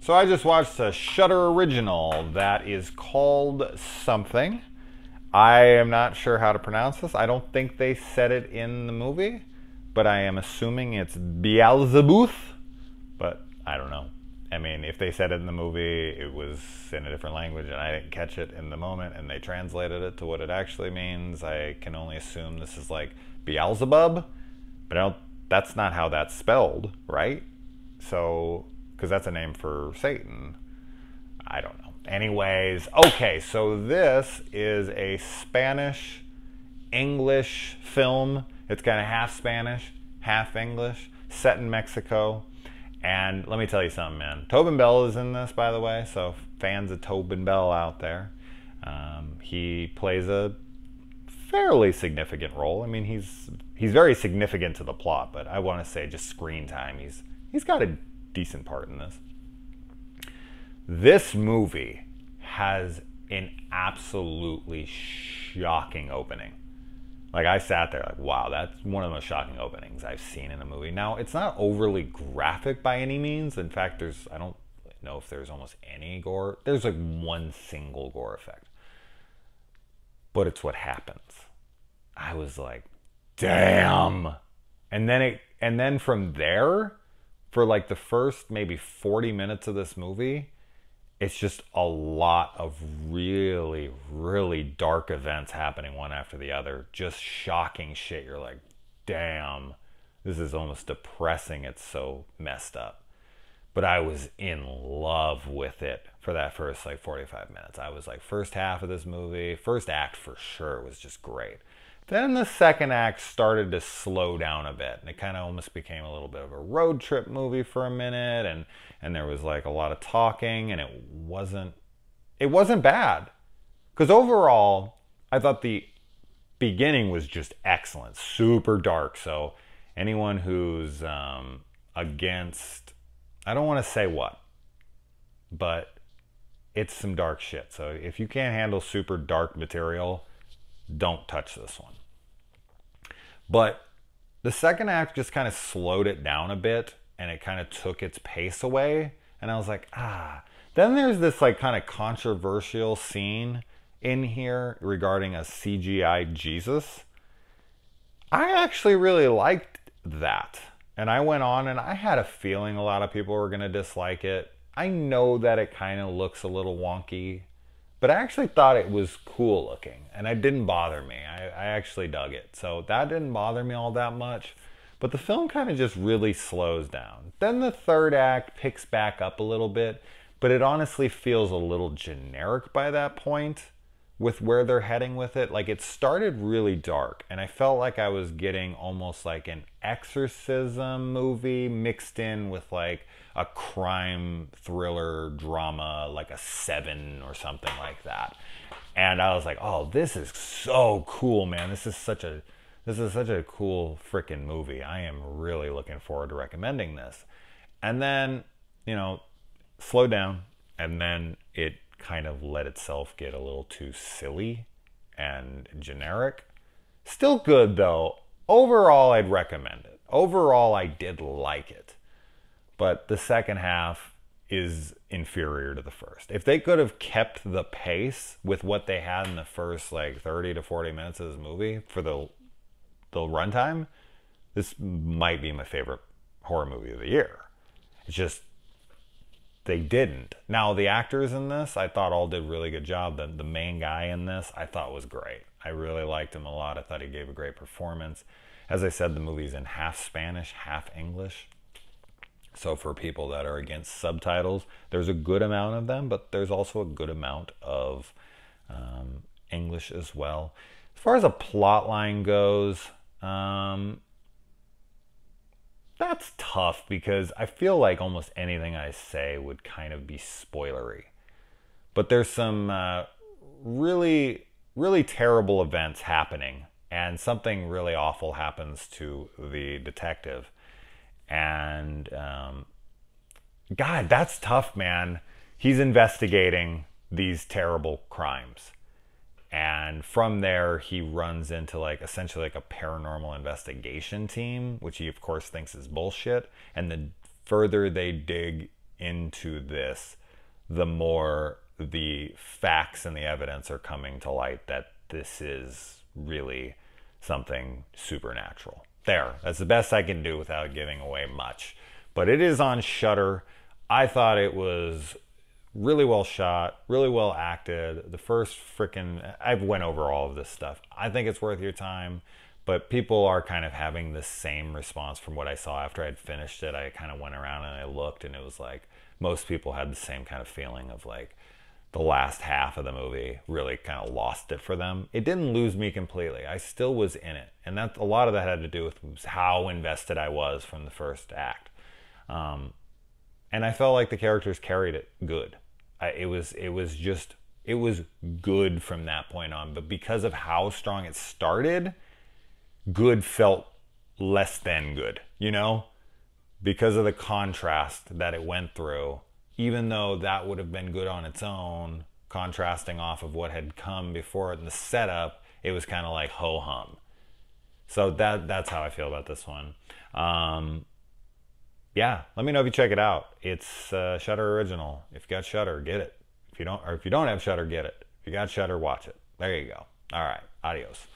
So I just watched a Shudder original that is called something. I am not sure how to pronounce this. I don't think they said it in the movie, but I am assuming it's Belzebuth. But I don't know. I mean, if they said it in the movie, it was in a different language and I didn't catch it in the moment and they translated it to what it actually means. I can only assume this is like Beelzebub, but that's not how that's spelled, right? So, because that's a name for Satan. I don't know. Anyways, okay, so this is a Spanish-English film. It's kind of half Spanish, half English, set in Mexico. And let me tell you something, man. Tobin Bell is in this, by the way, so fans of Tobin Bell out there. He plays a fairly significant role. I mean, he's very significant to the plot, but I want to say just screen time. He's got a decent part in this. This movie has an absolutely shocking opening. Like, I sat there like, wow, that's one of the most shocking openings I've seen in a movie. Now, it's not overly graphic by any means. In fact, I don't know if there's almost any gore. There's like one single gore effect. But it's what happens. I was like, damn. And then from there, for like the first maybe 40 minutes of this movie, it's just a lot of really, really dark events happening one after the other. Just shocking shit. You're like, damn, this is almost depressing. It's so messed up. But I was in love with it for that first like 45 minutes. I was like, first half of this movie, first act for sure was just great. Then the second act started to slow down a bit, and it kind of almost became a little bit of a road trip movie for a minute, and there was like a lot of talking, and it wasn't bad. Because overall, I thought the beginning was just excellent, super dark. So anyone who's against, I don't want to say what, but it's some dark shit. So if you can't handle super dark material, don't touch this one. But the second act just kind of slowed it down a bit, and it kind of took its pace away. And I was like, Then there's this like kind of controversial scene in here regarding a CGI Jesus. I actually really liked that. And I went on and I had a feeling a lot of people were going to dislike it. I know that it kind of looks a little wonky, but I actually thought it was cool looking, and it didn't bother me. I actually dug it. So that didn't bother me all that much. But the film kind of just really slows down. Then the third act picks back up a little bit, but it honestly feels a little generic by that point with where they're heading with it. Like, it started really dark, and I felt like I was getting almost like an exorcism movie mixed in with like a crime thriller drama, like a Seven or something like that. And I was like, oh, this is so cool, man. This is such a cool freaking movie. I am really looking forward to recommending this. And then, slow down, and then it kind of let itself get a little too silly and generic. Still good though. Overall, I'd recommend it. Overall, I did like it. But the second half is inferior to the first. If they could have kept the pace with what they had in the first like 30 to 40 minutes of this movie for the runtime, this might be my favorite horror movie of the year. It's just they didn't. Now, the actors in this, I thought all did a really good job. The main guy in this, I thought was great. I really liked him a lot. I thought he gave a great performance. As I said, the movie's in half Spanish, half English. So for people that are against subtitles, there's a good amount of them, but there's also a good amount of English as well. As far as a plot line goes, that's tough because I feel like almost anything I say would kind of be spoilery. But there's some really, really terrible events happening, and something really awful happens to the detective. And God, that's tough, man. He's investigating these terrible crimes. And from there, he runs into like essentially like a paranormal investigation team, which he of course thinks is bullshit. And the further they dig into this, the more the facts and the evidence are coming to light that this is really something supernatural. That's the best I can do without giving away much. But it is on Shudder. I thought it was really well shot, really well acted. The first I've went over all of this stuff. I think it's worth your time, but people are kind of having the same response from what I saw after I'd finished it. I kind of went around and I looked, and it was like most people had the same kind of feeling of like the last half of the movie really kind of lost it for them. It didn't lose me completely. I still was in it, and a lot of that had to do with how invested I was from the first act. And I felt like the characters carried it good. It was good from that point on, but because of how strong it started, good felt less than good, because of the contrast that it went through. Even though that would have been good on its own, contrasting off of what had come before it in the setup, it was kind of like ho-hum. So that's how I feel about this one. Yeah, let me know if you check it out. It's Shudder original. If you got Shudder, get it. If you don't have Shudder, get it. If you got Shudder, watch it. There you go. All right, adios.